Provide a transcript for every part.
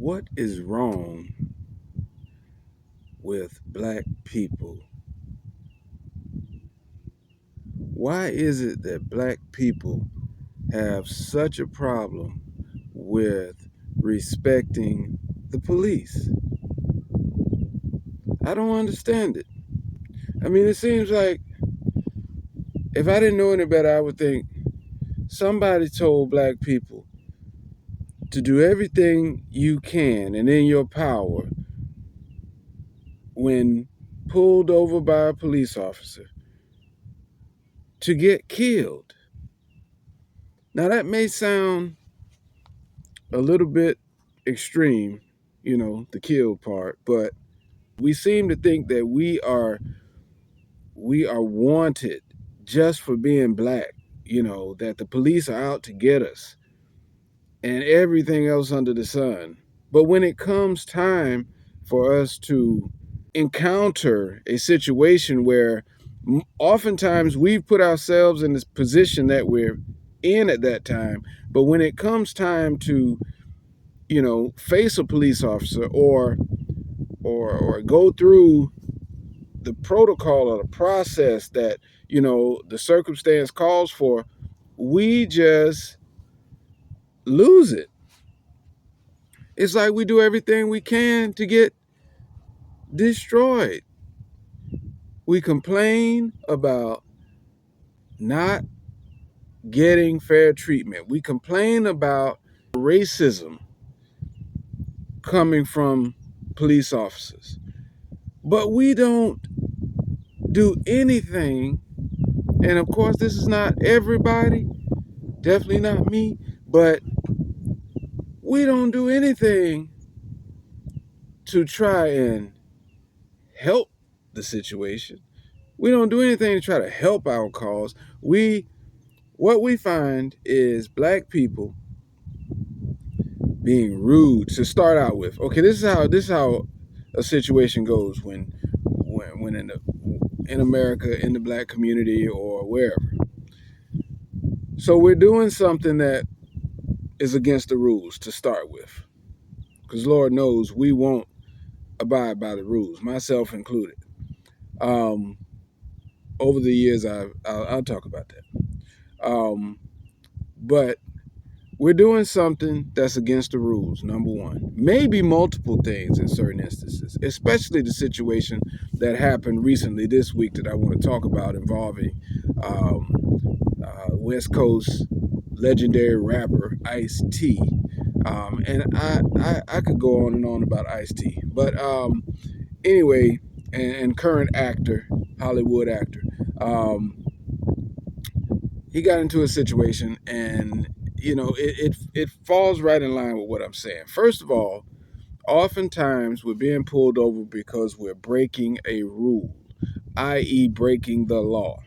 What is wrong with black people? Why is it that black people have such a problem with respecting the police? I don't understand it. I mean, it seems like if I didn't know any better, I would think somebody told black people to do everything you can and in your power when pulled over by a police officer to get killed. Now, that may sound a little bit extreme, the kill part, but we seem to think that we are wanted just for being black, that the police are out to get us and everything else under the sun. But when it comes time for us to encounter a situation where oftentimes we've put ourselves in this position that we're in at that time, but when it comes time to face a police officer or go through the protocol or the process that the circumstance calls for, we just lose it. It's like we do everything we can to get destroyed. We complain about not getting fair treatment. We complain about racism coming from police officers, but we don't do anything. And of course, this is not everybody, definitely not me, but we don't do anything to try and help the situation. We don't do anything to try to help our cause. What we find is black people being rude to start out with. Okay, this is how a situation goes when in America, in the black community or wherever. So we're doing something that is against the rules to start with, because Lord knows we won't abide by the rules, myself included. Over the years, I'll talk about that. But we're doing something that's against the rules, number one. Maybe multiple things in certain instances, especially the situation that happened recently this week that I want to talk about involving West Coast legendary rapper Ice-T. And I could go on and on about Ice-T. But anyway, and current actor, Hollywood actor, he got into a situation and it falls right in line with what I'm saying. First of all, oftentimes we're being pulled over because we're breaking a rule, i.e. breaking the law,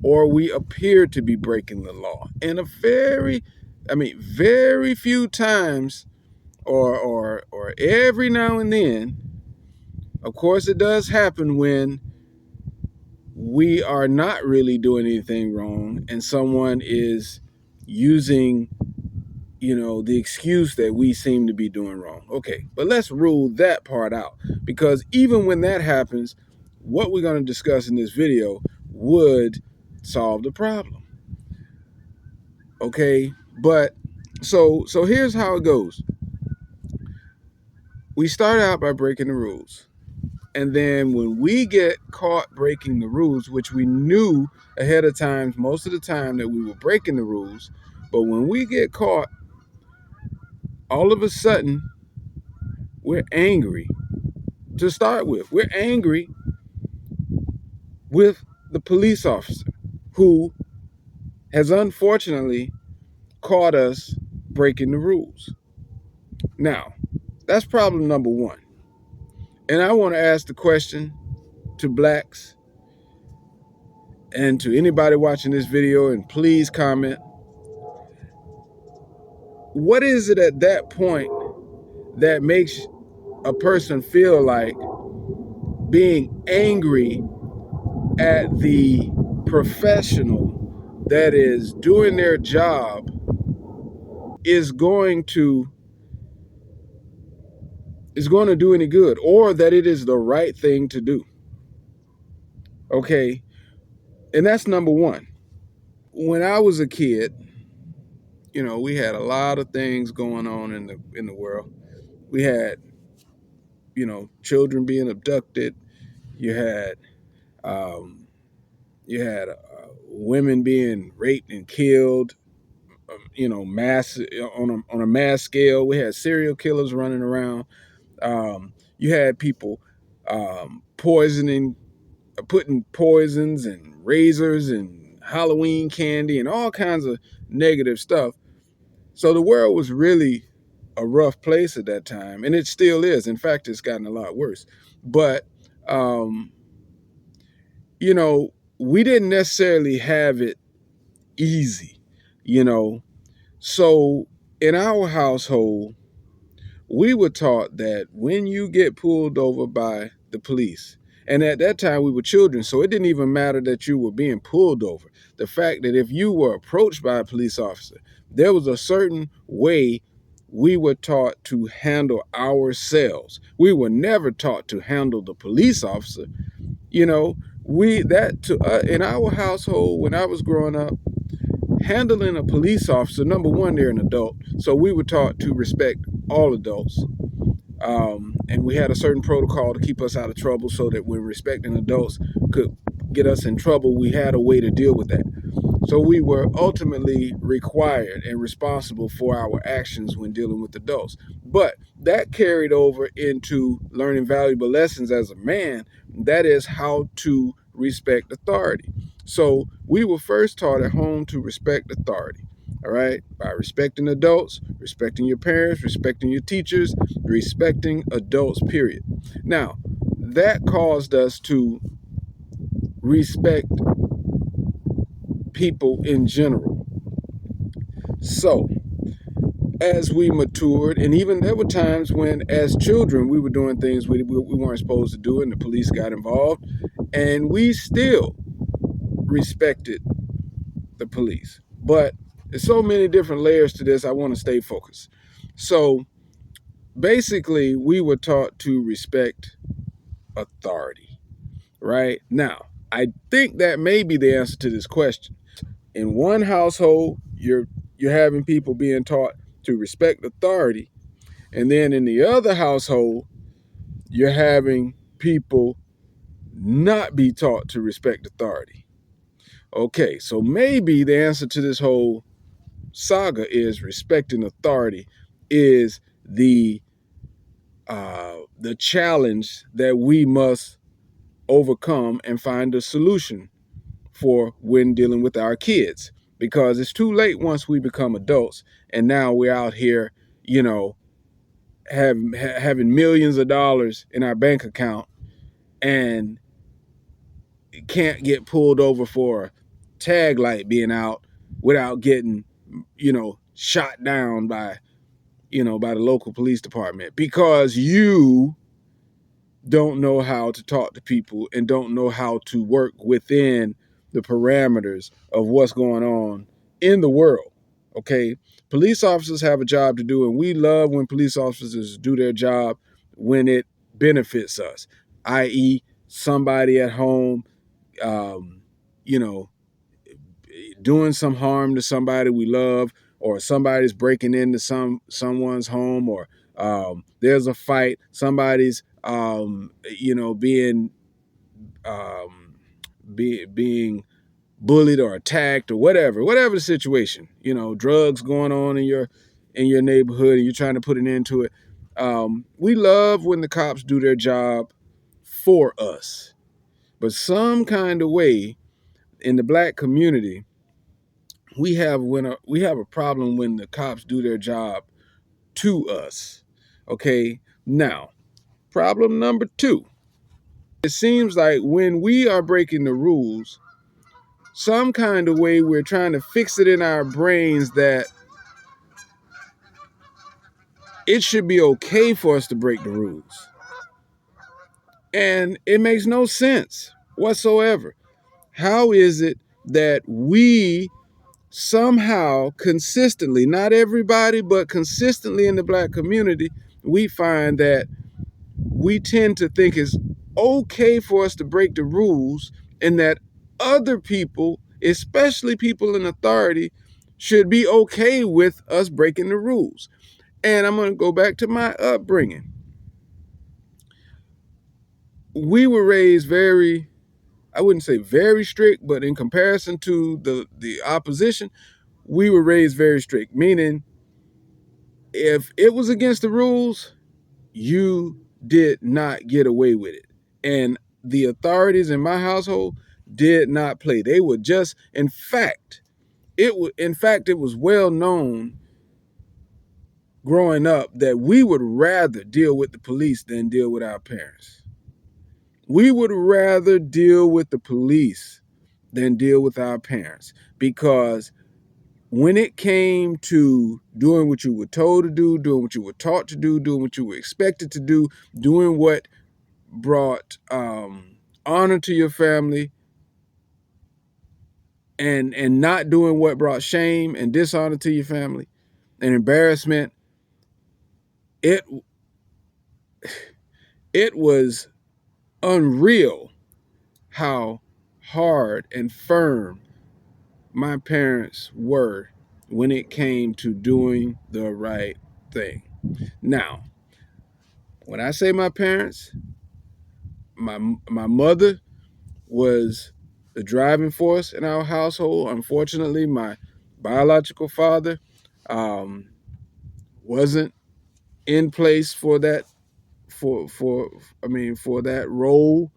or we appear to be breaking the law. And very few times or every now and then, of course it does happen when we are not really doing anything wrong and someone is using the excuse that we seem to be doing wrong. Okay, but let's rule that part out, because even when that happens, what we're going to discuss in this video would solve the problem. Okay, but so here's how it goes. We start out by breaking the rules. And then when we get caught breaking the rules, which we knew ahead of time, most of the time, that we were breaking the rules, but when we get caught, all of a sudden, we're angry to start with. We're angry with the police officer who has unfortunately caught us breaking the rules. Now, that's problem number one. And I want to ask the question to blacks and to anybody watching this video, and please comment. What is it at that point that makes a person feel like being angry at the professional that is doing their job is going to is going to do any good, or that it is the right thing to do. Okay. And that's number one. When I was a kid, we had a lot of things going on in the world. We had, children being abducted. You had, um, women being raped and killed. Mass on a mass scale. We had serial killers running around. You had people putting poisons and razors and Halloween candy and all kinds of negative stuff. So the world was really a rough place at that time, and it still is. In fact, it's gotten a lot worse. But um, you know, we didn't necessarily have it easy, you know. So in our household, we were taught that when you get pulled over by the police, and at that time we were children, so it didn't even matter that you were being pulled over. The fact that if you were approached by a police officer, there was a certain way we were taught to handle ourselves. We were never taught to handle the police officer. You know, in our household when I was growing up, handling a police officer, number one, they're an adult, so we were taught to respect all adults. And we had a certain protocol to keep us out of trouble, so that when respecting adults could get us in trouble, we had a way to deal with that. So we were ultimately required and responsible for our actions when dealing with adults. But that carried over into learning valuable lessons as a man. That is how to respect authority. So we were first taught at home to respect authority. All right, by respecting adults, respecting your parents, respecting your teachers, respecting adults, period. Now, that caused us to respect people in general. So, as we matured, and even there were times when, as children, we were doing things we weren't supposed to do, and the police got involved, and we still respected the police. But there's so many different layers to this, I want to stay focused. So, basically, we were taught to respect authority, right? Now, I think that may be the answer to this question. In one household, you're having people being taught to respect authority, and then in the other household, you're having people not be taught to respect authority. Okay, so maybe the answer to this whole saga is respecting authority is the challenge that we must overcome and find a solution for when dealing with our kids, because it's too late once we become adults and now we're out here, having millions of dollars in our bank account and can't get pulled over for a tag light being out without getting, shot down by the local police department because you don't know how to talk to people and don't know how to work within the parameters of what's going on in the world. Okay. Police officers have a job to do, and we love when police officers do their job when it benefits us, i.e., somebody at home, um, you know, doing some harm to somebody we love, or somebody's breaking into someone's home, or there's a fight, somebody's um, being bullied or attacked or whatever the situation, drugs going on in your neighborhood and you're trying to put an end to it. We love when the cops do their job for us, but some kind of way in the Black community, we have a problem when the cops do their job to us. Okay, now problem number two. It seems like when we are breaking the rules, some kind of way we're trying to fix it in our brains that it should be okay for us to break the rules. And it makes no sense whatsoever. How is it that we somehow consistently, not everybody, but consistently in the Black community, we find that we tend to think it's okay for us to break the rules, and that other people, especially people in authority, should be okay with us breaking the rules. And I'm going to go back to my upbringing. We were raised very, I wouldn't say very strict, but in comparison to the opposition, we were raised very strict, meaning if it was against the rules, you did not get away with it. And the authorities in my household did not play. They were just, in fact, it was well known growing up that we would rather deal with the police than deal with our parents. We would rather deal with the police than deal with our parents, because when it came to doing what you were told to do, doing what you were taught to do, doing what you were expected to do, doing what brought honor to your family, and not doing what brought shame and dishonor to your family and embarrassment, it was unreal how hard and firm my parents were when it came to doing the right thing. Now, when I say my parents, my mother was the driving force in our household. Unfortunately, my biological father wasn't in place for that for that role,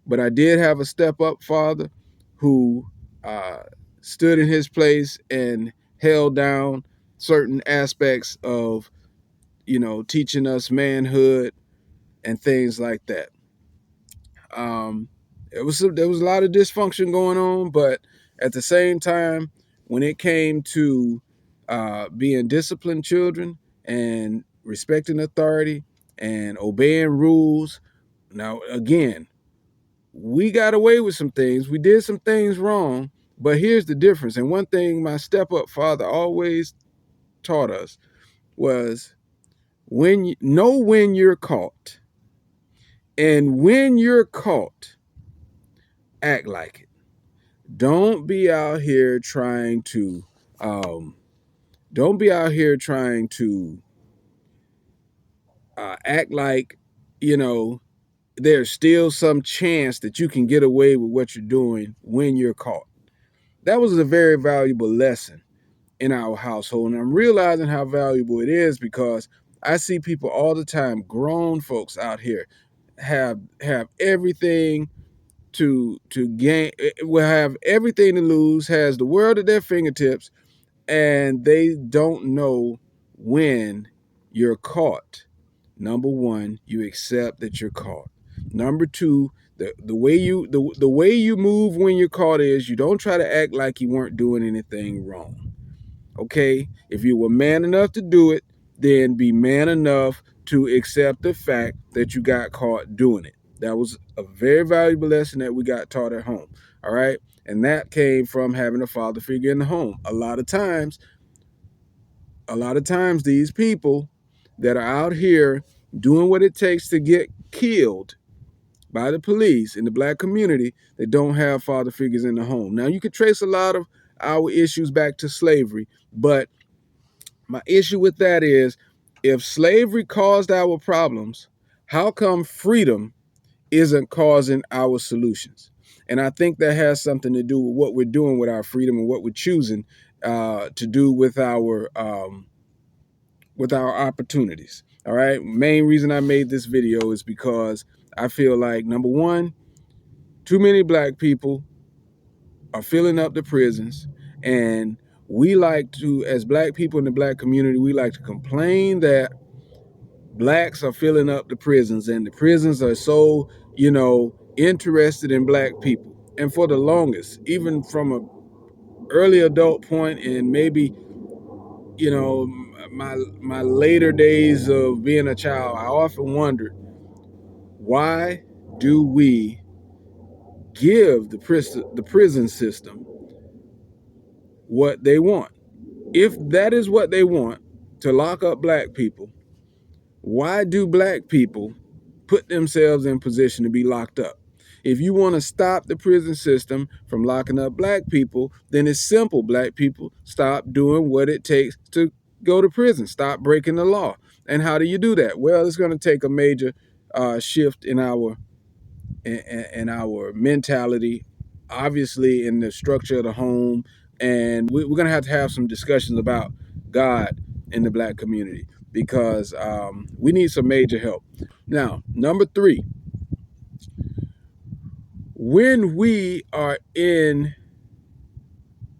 but I did have a step up father who uh, stood in his place and held down certain aspects of, teaching us manhood and things like that. Um, there was a lot of dysfunction going on, but at the same time, when it came to being disciplined children and respecting authority and obeying rules, now again, we got away with some things. We did some things wrong, but here's the difference. And one thing my step up father always taught us was, when you're caught, and when you're caught, act like it. Don't be out here trying to don't be out here trying to act like, there's still some chance that you can get away with what you're doing when you're caught. That was a very valuable lesson in our household, and I'm realizing how valuable it is because I see people all the time, grown folks out here, have everything to gain, will have everything to lose, has the world at their fingertips, and they don't know when you're caught. Number one, you accept that you're caught. Number two, the way you move when you're caught is you don't try to act like you weren't doing anything wrong. Okay? If you were man enough to do it, then be man enough to accept the fact that you got caught doing it. That was a very valuable lesson that we got taught at home. All right? And that came from having a father figure in the home. A lot of times, these people that are out here doing what it takes to get killed by the police in the black community, they don't have father figures in the home. Now, you could trace a lot of our issues back to slavery, but my issue with that is, if slavery caused our problems, how come freedom isn't causing our solutions? And I think that has something to do with what we're doing with our freedom and what we're choosing to do with our opportunities. All right. Main reason I made this video is because I feel like, number one, too many black people are filling up the prisons, and we like to, as black people in the black community, we like to complain that blacks are filling up the prisons and the prisons are so, interested in black people. And for the longest, even from a early adult point, and maybe, my later days of being a child, I often wondered, why do we give the prison system what they want? If that is what they want, to lock up black people, why do black people put themselves in position to be locked up. If you want to stop the prison system from locking up black people, then it's simple. Black people, stop doing what it takes to go to prison. Stop breaking the law. And how do you do that? Well, it's going to take a major shift in our mentality, obviously in the structure of the home. And we're going to have some discussions about God in the black community, because we need some major help. Now, number 3, when we are in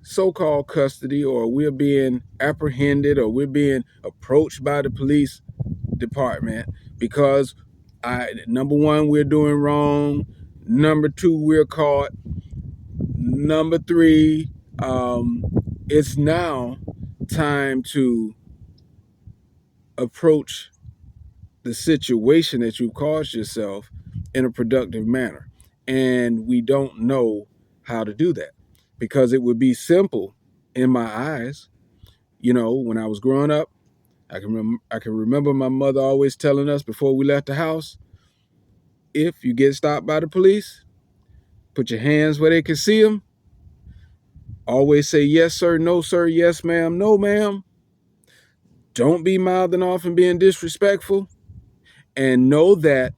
so-called custody, or we're being apprehended, or we're being approached by the police department because number 1, we're doing wrong. Number 2, we're caught. Number 3, it's now time to approach the situation that you caused yourself in a productive manner. And we don't know how to do that, because it would be simple in my eyes. You know, when I was growing up, I can remember my mother always telling us before we left the house, if you get stopped by the police, put your hands where they can see them. Always say yes, sir, no, sir, yes, ma'am, no, ma'am. Don't be mouthing off and being disrespectful. And know that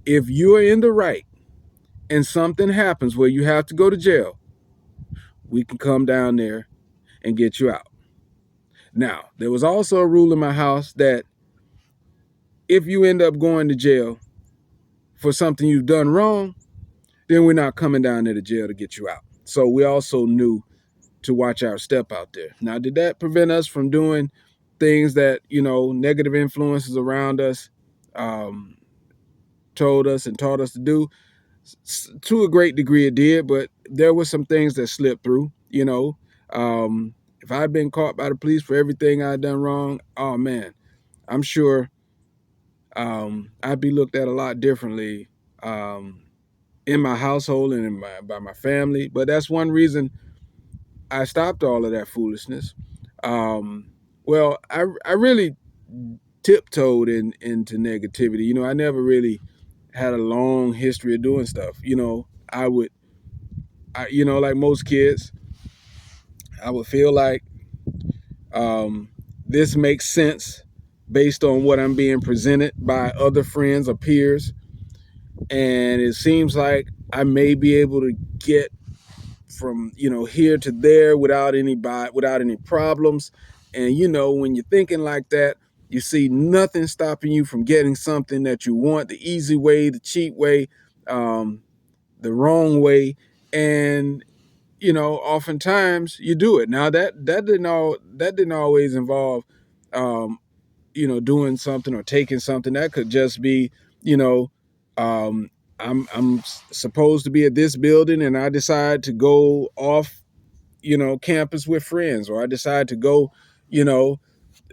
if you're in the right and something happens where you have to go to jail, we can come down there and get you out. Now, there was also a rule in my house that if you end up going to jail for something you've done wrong, then we're not coming down there to jail to get you out. So we also knew to watch our step out there. Now, did that prevent us from doing things that, you know, negative influences around us told us and taught us to do? To a great degree it did, but there were some things that slipped through, you know. If I'd been caught by the police for everything I'd done wrong, oh man, I'm sure I'd be looked at a lot differently in my household and by my family. But that's one reason I stopped all of that foolishness. Well, I really tiptoed into negativity. You know, I never really had a long history of doing stuff. You know, you know, like most kids, I would feel like this makes sense based on what I'm being presented by other friends or peers. And it seems like I may be able to get from, you know, here to there without any problems. And, you know, when you're thinking like that, you see nothing stopping you from getting something that you want, the easy way, the cheap way, the wrong way. And, you know, oftentimes you do it. Now that didn't always involve, you know, doing something or taking something. That could just be, you know, I'm supposed to be at this building and I decide to go off, you know, campus with friends, or I decide to go, you know,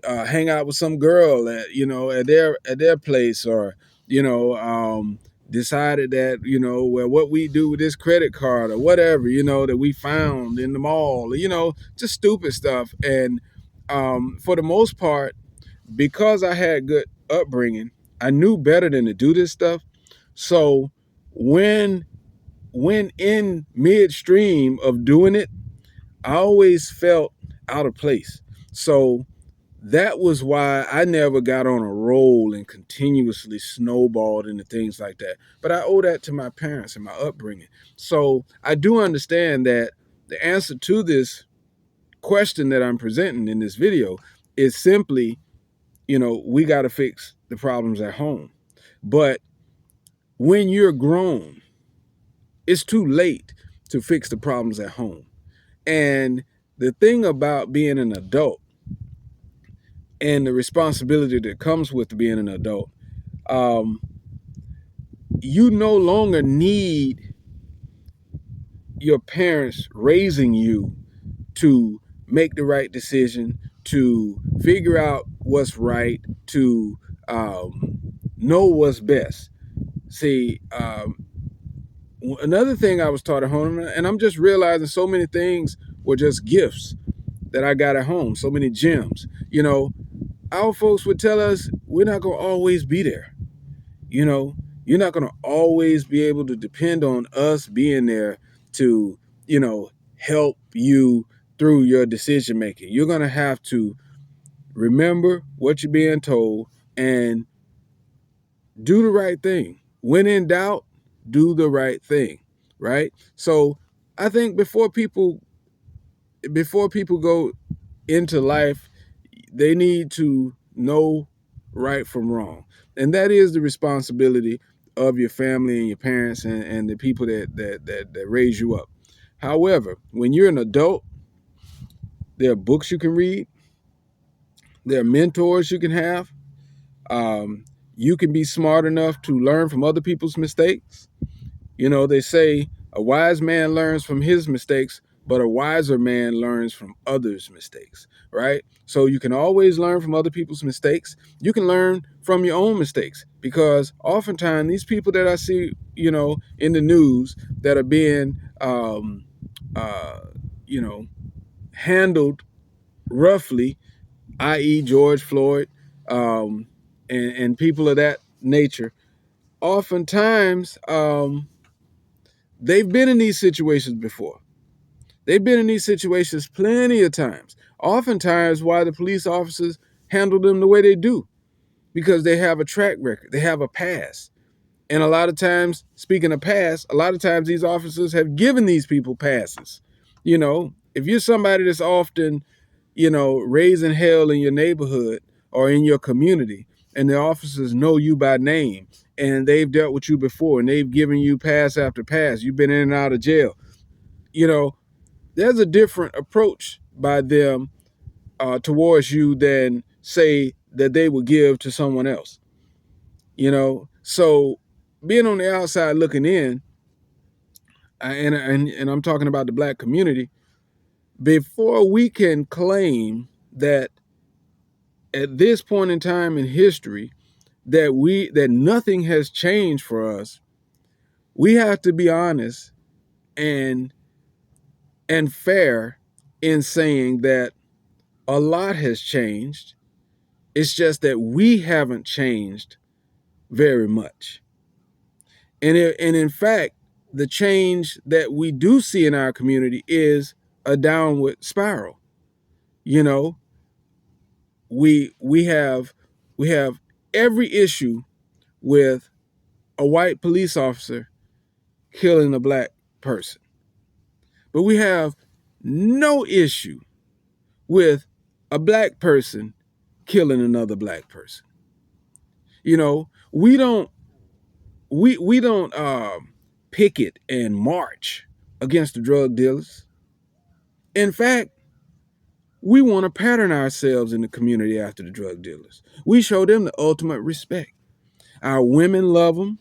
hang out with some girl at, you know, at their place, or, you know, decided that, you know, well, what we do with this credit card or whatever, you know, that we found in the mall, you know, just stupid stuff. And for the most part, because I had good upbringing, I knew better than to do this stuff. So when in midstream of doing it, I always felt out of place. So that was why I never got on a roll and continuously snowballed into things like that. But I owe that to my parents and my upbringing. So I do understand that the answer to this question that I'm presenting in this video is simply, you know, we got to fix the problems at home. But when you're grown, it's too late to fix the problems at home. And the thing about being an adult and the responsibility that comes with being an adult, you no longer need your parents raising you to make the right decision, to figure out what's right, to know what's best. See, another thing I was taught at home, and I'm just realizing so many things were just gifts that I got at home, so many gems. You know, our folks would tell us we're not going to always be there. You know, you're not going to always be able to depend on us being there to, help you through your decision making. You're going to have to remember what you're being told and do the right thing. When in doubt, do the right thing, right? So I think before people go into life, they need to know right from wrong. And that is the responsibility of your family and your parents and the people that raise you up. However, when you're an adult, there are books you can read, there are mentors you can have. Um, you can be smart enough to learn from other people's mistakes. They say a wise man learns from his mistakes, but a wiser man learns from others' mistakes, right? So you can always learn from other people's mistakes. You can learn from your own mistakes because oftentimes these people that I see, in the news that are being, uh, you know, handled roughly, i.e., George Floyd, and people of that nature, oftentimes, they've been in these situations before. They've been in these situations plenty of times. Oftentimes, why the police officers handle them the way they do, because they have a track record, they have a past. And a lot of times, speaking of past, a lot of times these officers have given these people passes. If you're somebody that's often, raising hell in your neighborhood or in your community, and the officers know you by name, and they've dealt with you before, and they've given you pass after pass, you've been in and out of jail, there's a different approach by them towards you than, say, that they would give to someone else. So being on the outside looking in, and I'm talking about the Black community, before we can claim that at this point in time in history that nothing has changed for us, we have to be honest and fair in saying that a lot has changed. It's just that we haven't changed very much. And in fact, the change that we do see in our community is a downward spiral. You know, we have every issue with a white police officer killing a Black person, but we have no issue with a Black person killing another Black person. We don't picket and march against the drug dealers. In fact, we want to pattern ourselves in the community after the drug dealers. We show them the ultimate respect. Our women love them.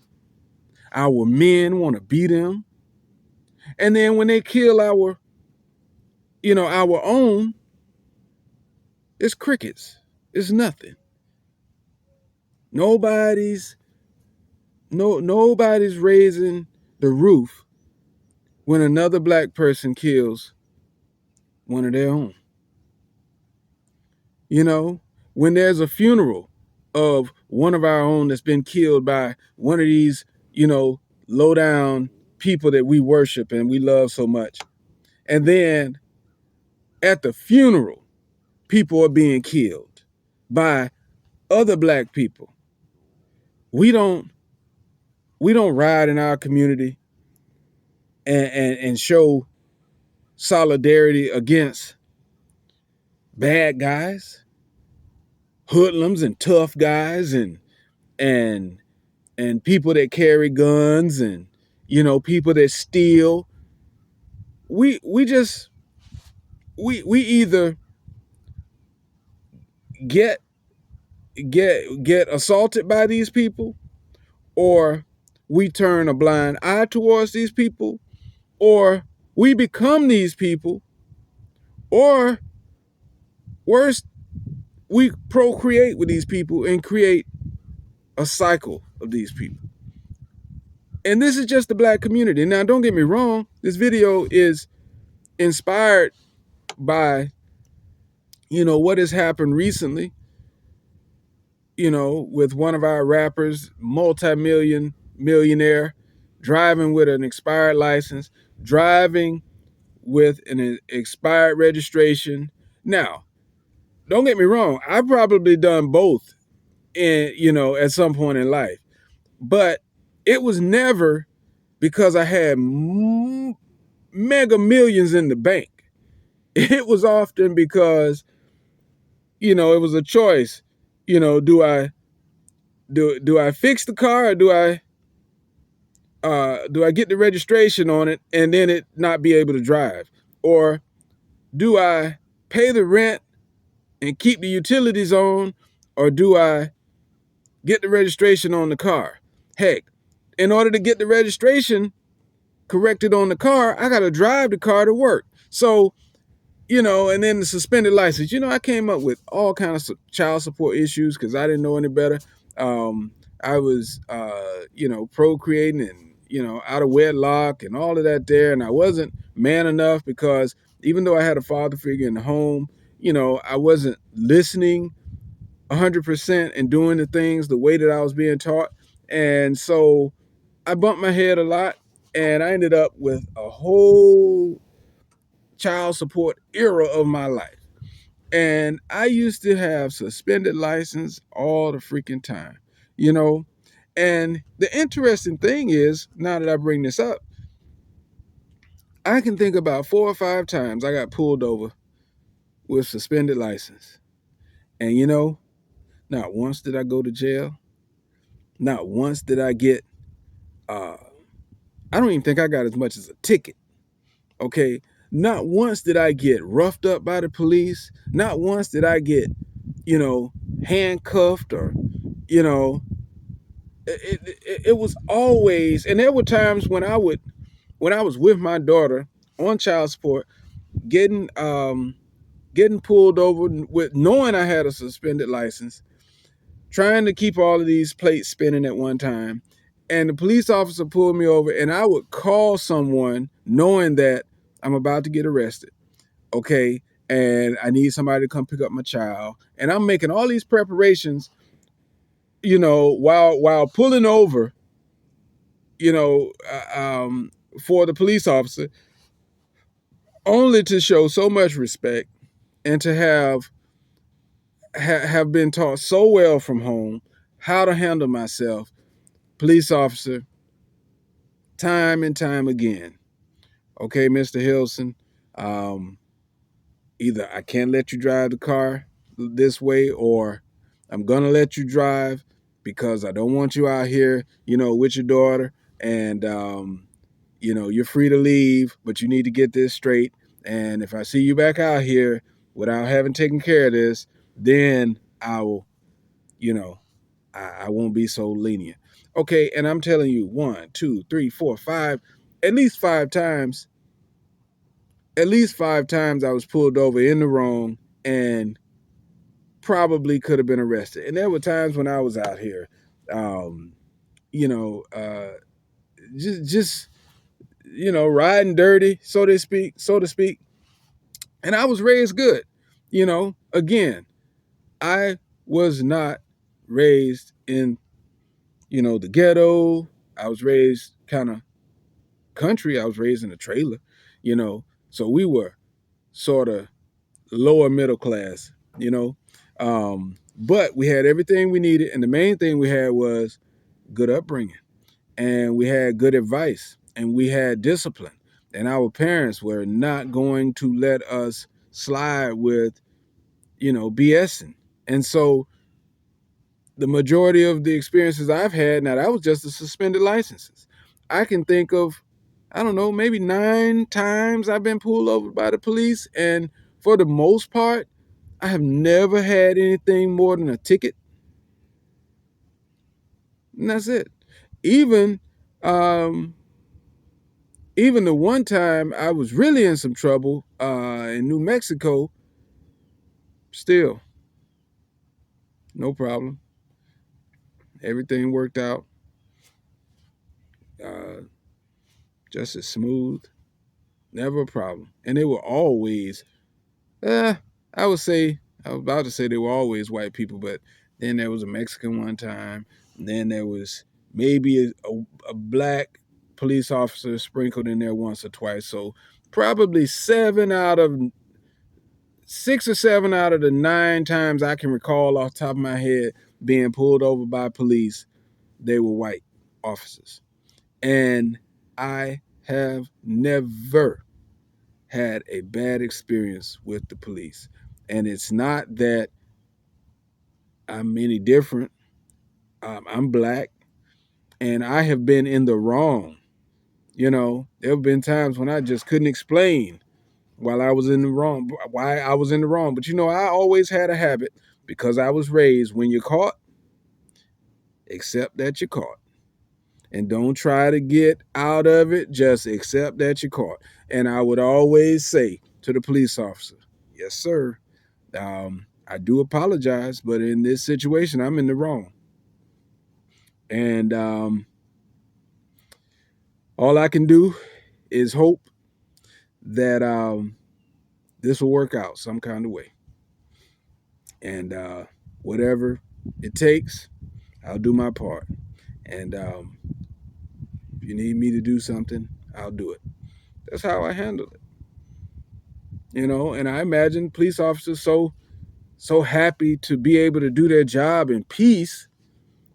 Our men want to beat them. And then when they kill our own, it's crickets. It's nothing. Nobody's raising the roof when another Black person kills one of their own. When there's a funeral of one of our own that's been killed by one of these, low down people that we worship and we love so much. And then at the funeral, people are being killed by other Black people. We don't ride in our community and show solidarity against bad guys, hoodlums and tough guys and people that carry guns and people that steal. We either get assaulted by these people, or we turn a blind eye towards these people, or we become these people, or worse, we procreate with these people and create a cycle of these people. And this is just the Black community. Now, don't get me wrong, this video is inspired by what has happened recently with one of our rappers, millionaire, driving with an expired license, driving with an expired registration. Now, don't get me wrong, I've probably done both at some point in life, but it was never because I had mega millions in the bank. It was often because, it was a choice. Do I fix the car, or do I get the registration on it and then it not be able to drive? Or do I pay the rent and keep the utilities on, or do I get the registration on the car? Heck, in order to get the registration corrected on the car, I got to drive the car to work. So, and then the suspended license. I came up with all kinds of child support issues because I didn't know any better. I was, procreating and, out of wedlock and all of that there. And I wasn't man enough because even though I had a father figure in the home, I wasn't listening 100% and doing the things the way that I was being taught. And so I bumped my head a lot, and I ended up with a whole child support era of my life. And I used to have suspended license all the freaking time, you know. And the interesting thing is, now that I bring this up, I can think about 4 or 5 times I got pulled over with suspended license. And not once did I go to jail. Not once did I get I don't even think I got as much as a ticket. Okay. Not once did I get roughed up by the police. Not once did I get, you know, handcuffed or, you know, it was always, and there were times when when I was with my daughter on child support, getting, getting pulled over with knowing I had a suspended license, trying to keep all of these plates spinning at one time. And the police officer pulled me over, and I would call someone knowing that I'm about to get arrested. Okay. And I need somebody to come pick up my child. And I'm making all these preparations, while pulling over, you know, uh, um, for the police officer, only to show so much respect and to have been taught so well from home how to handle myself. Police officer, time and time again. Okay, Mr. Hilson, um, either I can't let you drive the car this way, or I'm gonna let you drive because I don't want you out here, with your daughter, and you're free to leave, but you need to get this straight. And if I see you back out here without having taken care of this, then I will, you know, I won't be so lenient. Okay, and I'm telling you, 1, 2, 3, 4, 5, at least 5 times, I was pulled over in the wrong and probably could have been arrested. And there were times when I was out here, um, you know, uh, just riding dirty, so to speak. And I was raised good. Again, I was not raised in, the ghetto. I was raised kind of country. I was raised in a trailer, so we were sort of lower middle class, but we had everything we needed. And the main thing we had was good upbringing, and we had good advice, and we had discipline. And our parents were not going to let us slide with, BSing. And so the majority of the experiences I've had, now that was just the suspended licenses. I can think of, I don't know, maybe 9 times I've been pulled over by the police. And for the most part, I have never had anything more than a ticket. And that's it. Even, um, even the one time I was really in some trouble in New Mexico, still, no problem. Everything worked out uh, just as smooth. Never a problem. And they were always, I would say, I was about to say they were always white people, but Then there was a Mexican one time. And then there was maybe a black police officer sprinkled in there once or twice. So probably 6 or 7 out of the 9 times I can recall off the top of my head being pulled over by police, they were white officers. And I have never had a bad experience with the police. And it's not that I'm any different. I'm black and I have been in the wrong. There have been times when I just couldn't explain why I was in the wrong. But I always had a habit because I was raised when you're caught, accept that you're caught. And don't try to get out of it. Just accept that you're caught. And I would always say to the police officer, yes, sir. I do apologize, but in this situation, I'm in the wrong. And all I can do is hope that this will work out some kind of way. And whatever it takes, I'll do my part. And if you need me to do something, I'll do it. That's how I handle it. And I imagine police officers so happy to be able to do their job in peace.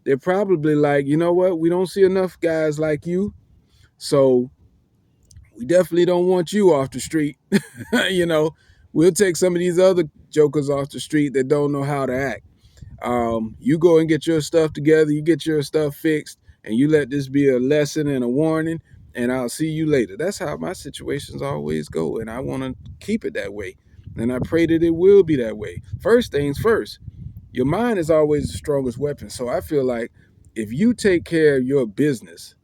They're probably like, you know what? We don't see enough guys like you. So we definitely don't want you off the street. We'll take some of these other jokers off the street that don't know how to act. You go and get your stuff together, you get your stuff fixed, and you let this be a lesson and a warning, and I'll see you later. That's how my situations always go, and I want to keep it that way. And I pray that it will be that way. First things first, your mind is always the strongest weapon. So I feel like if you take care of your business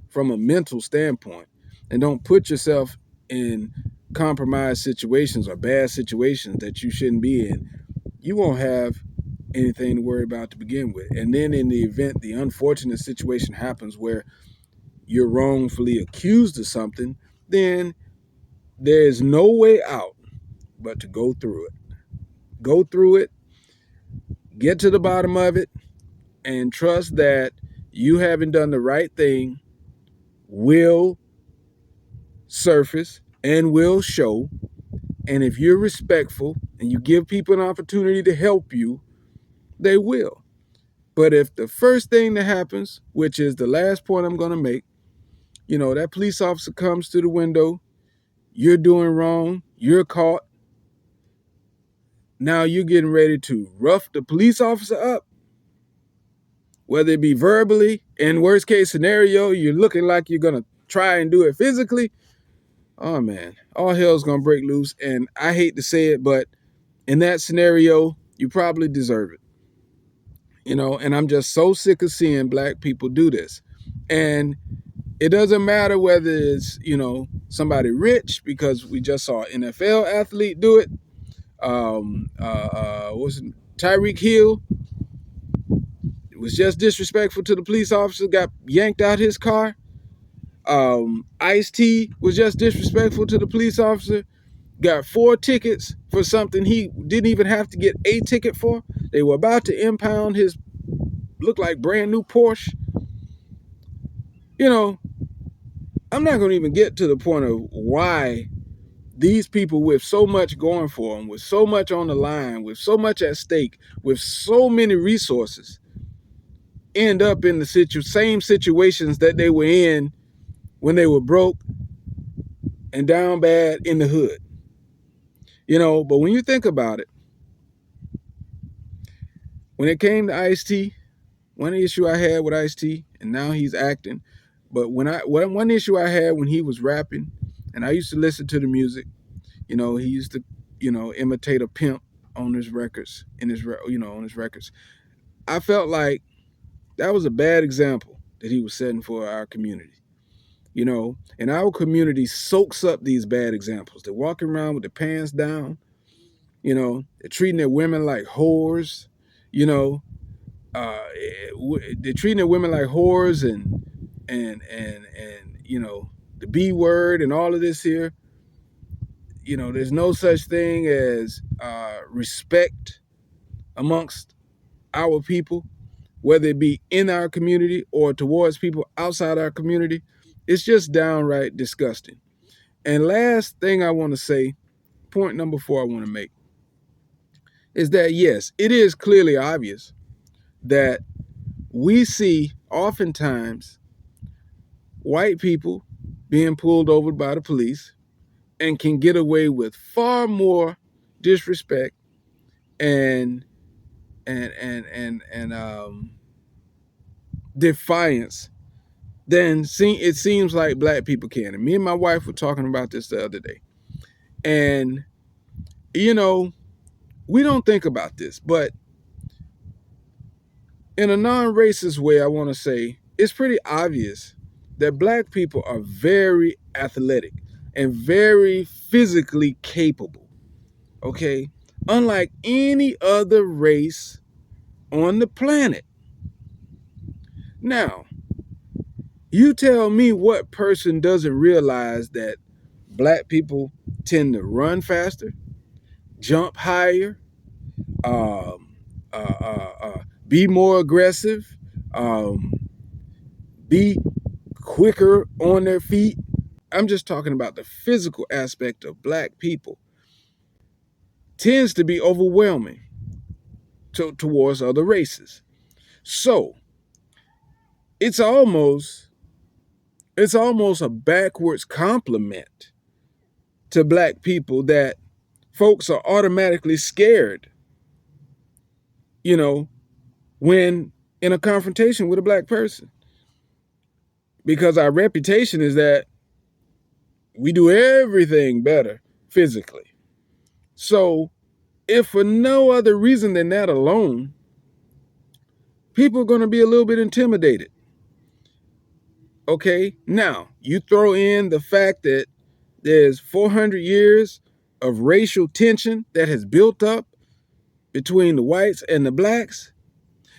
from a mental standpoint and don't put yourself in compromised situations or bad situations that you shouldn't be in, you won't have anything to worry about to begin with. And then in the event the unfortunate situation happens where you're wrongfully accused of something, then there is no way out but to go through it. Go through it, get to the bottom of it, and trust that you having done the right thing will surface and will show. And if you're respectful and you give people an opportunity to help you, they will. But if the first thing that happens, which is the last point I'm going to make, that police officer comes to the window, you're doing wrong, you're caught. Now you're getting ready to rough the police officer up, whether it be verbally, in worst case scenario, you're looking like you're going to try and do it physically. Oh man, all hell's going to break loose. And I hate to say it, but in that scenario, you probably deserve it. And I'm just so sick of seeing black people do this. And it doesn't matter whether it's, somebody rich, because we just saw an NFL athlete do it. Was it Tyreek Hill? It was just disrespectful to the police officer, got yanked out his car. Ice-T was just disrespectful to the police officer, got 4 tickets for something he didn't even have to get a ticket for. They were about to impound his looked like brand new Porsche. I'm not going to even get to the point of why these people with so much going for them, with so much on the line, with so much at stake, with so many resources, end up in the same situations that they were in when they were broke and down bad in the hood. But when you think about it, when it came to Ice-T, one issue I had with Ice-T, and now he's acting, but one issue I had when he was rapping, and I used to listen to the music, he used to, imitate a pimp on his records, on his records. I felt like that was a bad example that he was setting for our community. And our community soaks up these bad examples. They're walking around with their pants down, they're treating their women like whores, they're treating their women like whores and the B word and all of this here. There's no such thing as respect amongst our people, whether it be in our community or towards people outside our community, it's just downright disgusting. And last thing I want to say, point number 4 I want to make, is that yes, it is clearly obvious that we see oftentimes white people being pulled over by the police and can get away with far more disrespect and defiance than it seems like black people can. And me and my wife were talking about this the other day. And, you know, we don't think about this, but in a non-racist way, I want to say it's pretty obvious that black people are very athletic and very physically capable, okay? Unlike any other race on the planet. Now, you tell me what person doesn't realize that black people tend to run faster, jump higher, um, be more aggressive, be quicker on their feet. I'm just talking about the physical aspect of black people tends to be overwhelming towards other races. So it's almost a backwards compliment to black people that folks are automatically scared, you know, when in a confrontation with a black person. Because our reputation is that we do everything better physically. So if for no other reason than that alone, people are going to be a little bit intimidated. Okay, now you throw in the fact that there's 400 years of racial tension that has built up between the whites and the blacks.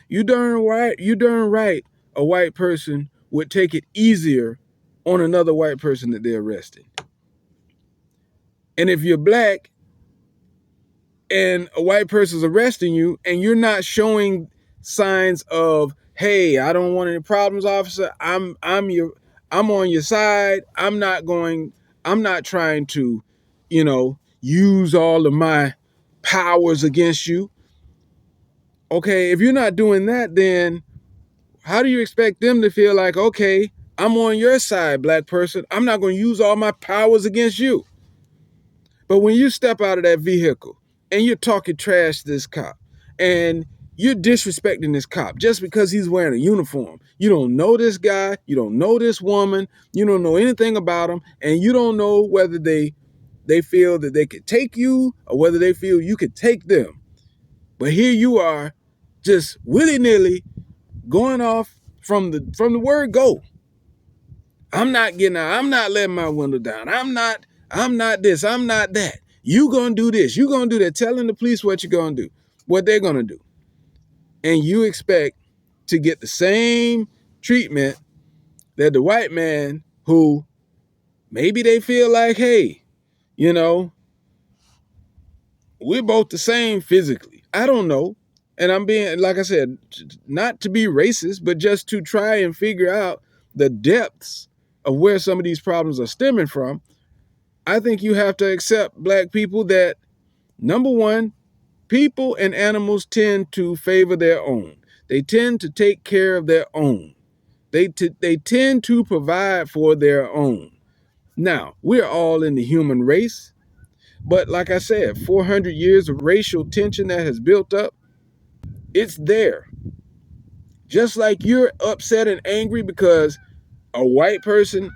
You darn right a white person would take it easier on another white person that they're arresting. And if you're black and a white person's arresting you and you're not showing signs of, hey, I don't want any problems, officer, I'm on your side, I'm not trying to, use all of my powers against you. Okay, if you're not doing that, then how do you expect them to feel like, okay, I'm on your side, black person, I'm not going to use all my powers against you? But when you step out of that vehicle and you're talking trash to this cop and you're disrespecting this cop just because he's wearing a uniform, you don't know this guy, you don't know this woman, you don't know anything about them, and you don't know whether they feel that they could take you or whether they feel you could take them. But here you are, just willy-nilly going off from the word go. I'm not getting out, I'm not letting my window down, I'm not this, I'm not that. You gonna do this, you gonna do that, telling the police what you're gonna do, what they're gonna do. And you expect to get the same treatment that the white man who maybe they feel like, hey, we're both the same physically. I don't know. And I'm being, like I said, not to be racist, but just to try and figure out the depths of where some of these problems are stemming from. I think you have to accept black people that, number one, people and animals tend to favor their own. They tend to take care of their own. They tend to provide for their own. Now, we're all in the human race. But like I said, 400 years of racial tension that has built up, it's there. Just like you're upset and angry because a white person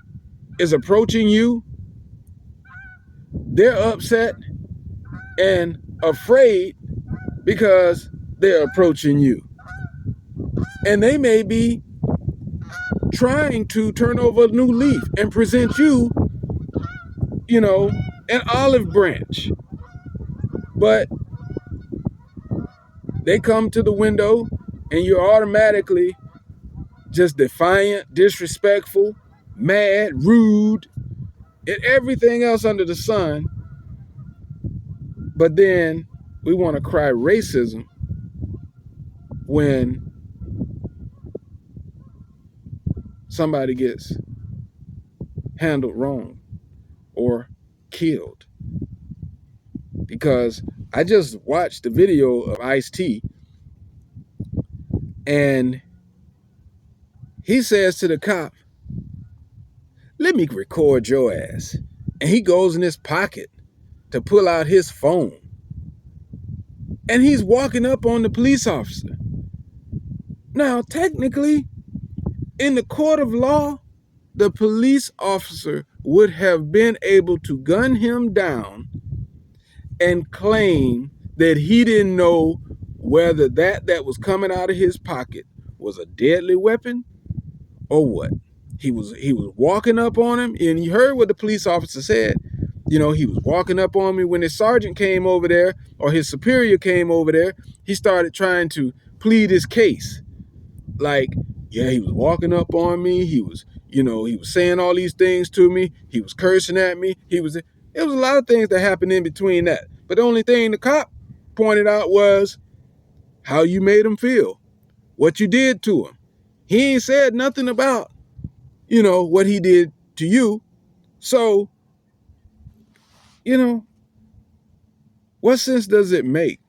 is approaching you, they're upset and afraid because they're approaching you. And they may be trying to turn over a new leaf and present you, an olive branch. But they come to the window and you're automatically just defiant, disrespectful, mad, rude, and everything else under the sun. But then we want to cry racism when somebody gets handled wrong or killed. Because I just watched the video of Ice-T, and he says to the cop, "Let me record your ass." And he goes in his pocket to pull out his phone. And he's walking up on the police officer. Now, technically, in the court of law, the police officer would have been able to gun him down and claim that he didn't know whether that was coming out of his pocket was a deadly weapon or what. He was walking up on him, and you heard what the police officer said. You know, he was walking up on me. When his sergeant came over there, or his superior came over there, he started trying to plead his case. Like, yeah, he was walking up on me. He was, he was saying all these things to me. He was cursing at me. It was a lot of things that happened in between that. But the only thing the cop pointed out was how you made him feel, what you did to him. He ain't said nothing about, what he did to you. So, what sense does it make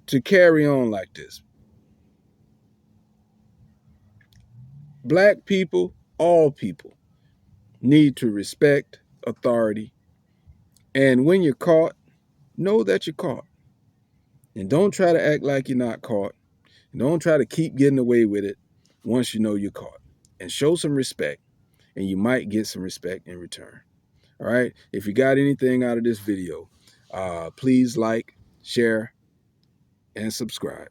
to carry on like this? Black people, all people, need to respect authority. And when you're caught, know that you're caught. And don't try to act like you're not caught. And don't try to keep getting away with it once you know you're caught. And show some respect, and you might get some respect in return. All right? If you got anything out of this video, please like, share, and subscribe.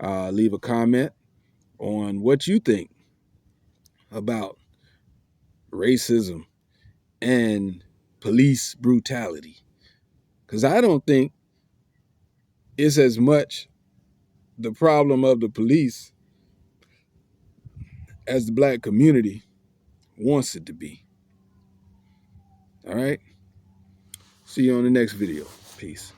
Leave a comment on what you think about racism and police brutality. Because I don't think it's as much the problem of the police as the black community wants it to be. All right? See you on the next video. Peace.